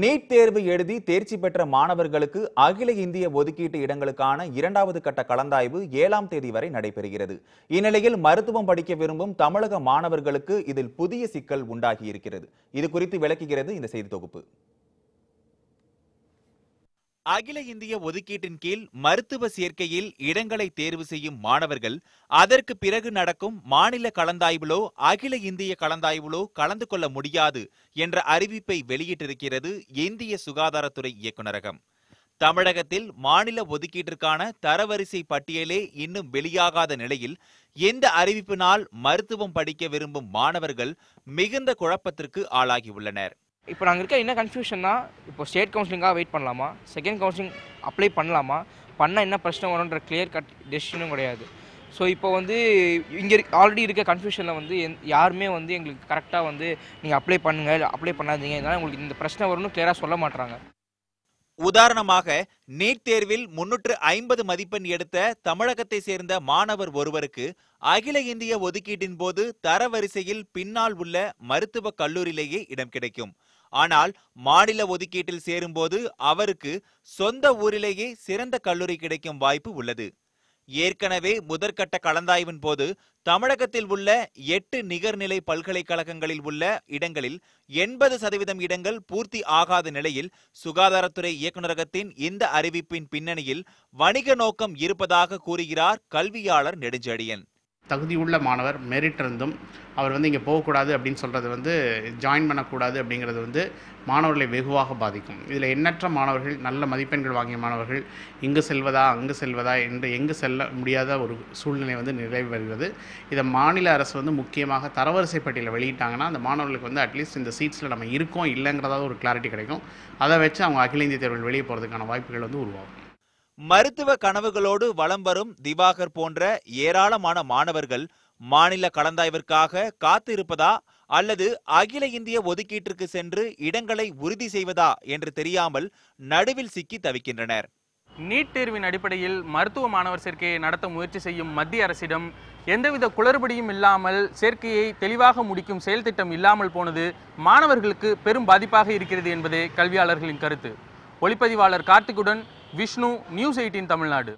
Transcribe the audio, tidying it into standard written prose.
NEET தேர்வு எழுதி தேர்ச்சி பெற்ற மாணவர்களுக்கு அகில இந்திய ஒதுக்கீட்டு இடங்களுக்கான 2வது கட்ட கலந்தாய்வு 7ஆம் தேதி வரை நடைபெறுகிறது. இந்நிலையில் மருத்துவம் படிக்க விரும்பும் தமிழக மாணவர்களுக்கு இதில் புதிய சிக்கல் உண்டாகி இருக்கிறது. இது குறித்து விளக்குகிறது இந்த செய்தி தொகுப்பு. அகில இந்திய ஒதுக்கீட்டின் கீழ் மருத்துவ சேர்க்கையில் இடங்களை தேர்வு செய்யும் மாணவர்கள் அதற்கு பிறகு நடக்கும் மாநில கலந்தாய்விலோ அகில இந்திய கலந்தாய்விலோ கலந்து கொள்ள முடியாது என்ற அறிவிப்பை வெளியிட்டிருக்கிறது இந்திய சுகாதாரத்துறை இயக்குநரகம். தமிழகத்தில் மாநில ஒதுக்கீட்டிற்கான தரவரிசை பட்டியலே இன்னும் வெளியாகாத நிலையில் எந்த அறிவிப்பினால் மருத்துவம் படிக்க விரும்பும் மாணவர்கள் மிகுந்த குழப்பத்திற்கு ஆளாகியுள்ளனர். இப்போ நாங்கள் இருக்க என்ன கன்ஃபியூஷன்னா, இப்போ ஸ்டேட் கவுன்சிலிங்காக வெயிட் பண்ணலாமா, செகண்ட் கவுன்சிலிங் அப்ளை பண்ணலாமா, பண்ணால் என்ன பிரச்சனை வரும்ன்ற கிளியர் கட் டெசிஷனும் கிடையாது. ஸோ இப்போ இங்கே ஆல்ரெடி இருக்க கன்ஃபியூஷனில் யாருமே எங்களுக்கு கரெக்டாக நீங்கள் அப்ளை பண்ணுங்கள், அப்ளை பண்ணாதீங்க, இதனால் உங்களுக்கு இந்த பிரச்சனை வரும்னு கிளியராக சொல்ல மாட்டாங்க. உதாரணமாக, நீட் தேர்வில் 350 மதிப்பெண் எடுத்த தமிழகத்தை சேர்ந்த மாணவர் ஒருவருக்கு அகில இந்திய ஒதுக்கீட்டின் போது தரவரிசையில் பின்னால் உள்ள மருத்துவக் கல்லூரியிலேயே இடம் கிடைக்கும். ஆனால் மாநில ஒதுக்கீட்டில் சேரும்போது அவருக்கு சொந்த ஊரிலேயே சிறந்த கல்லூரி கிடைக்கும் வாய்ப்பு உள்ளது. ஏற்கனவே முதற்கட்ட கலந்தாய்வின் போது தமிழகத்தில் உள்ள 8 நிகர்நிலை பல்கலைக்கழகங்களில் உள்ள இடங்களில் 80% இடங்கள் பூர்த்தி ஆகாத நிலையில் சுகாதாரத்துறை இயக்குநரகத்தின் இந்த அறிவிப்பின் பின்னணியில் வணிக நோக்கம் இருப்பதாக கூறுகிறார் கல்வியாளர் நெடுஞ்செழியன். தகுதியுள்ள மாணவர் மெரிட் இருந்தும் அவர் இங்கே போகக்கூடாது அப்படின்னு சொல்கிறது ஜாயின் பண்ணக்கூடாது அப்படிங்கிறது மாணவர்களை வெகுவாக பாதிக்கும். இதில் எண்ணற்ற மாணவர்கள், நல்ல மதிப்பெண்கள் வாங்கிய மாணவர்கள் இங்கு செல்வதா அங்கு செல்வதா என்று எங்கு செல்ல முடியாத ஒரு சூழ்நிலை நிலவி வருகிறது. இதை மாநில அரசு முக்கியமாக தரவரிசை பட்டியலில் வெளியிட்டாங்கன்னா அந்த மாணவர்களுக்கு அட்லீஸ்ட் இந்த சீட்ஸில் நம்ம இருக்கோம் இல்லைங்கிறதாவது ஒரு கிளாரிட்டி கிடைக்கும். அதை வச்சு அவங்க அகில இந்திய தேர்வில் வெளியே போகிறதுக்கான வாய்ப்புகள் உருவாகும். மருத்துவ கனவுகளோடு வலம் வரும் திவாகர் போன்ற ஏராளமான மாணவர்கள் மாநில கலந்தாய்விற்காக காத்திருப்பதா அல்லது அகில இந்திய ஒதுக்கீட்டிற்கு சென்று இடங்களை உறுதி செய்வதா என்று தெரியாமல் நடுவில் சிக்கி தவிக்கின்றனர். நீட் தேர்வின் அடிப்படையில் மருத்துவ மாணவர் சேர்க்கையை நடத்த முயற்சி செய்யும் மத்திய அரசிடம் எந்தவித குளறுபடியும் இல்லாமல் சேர்க்கையை தெளிவாக முடிக்கும் செயல் திட்டம் இல்லாமல் போனது மாணவர்களுக்கு பெரும் பாதிப்பாக இருக்கிறது என்பதே கல்வியாளர்களின் கருத்து. ஒளிப்பதிவாளர் கார்த்திகுடன் விஷ்ணு, நியூஸ் 18 தமிழ்நாடு.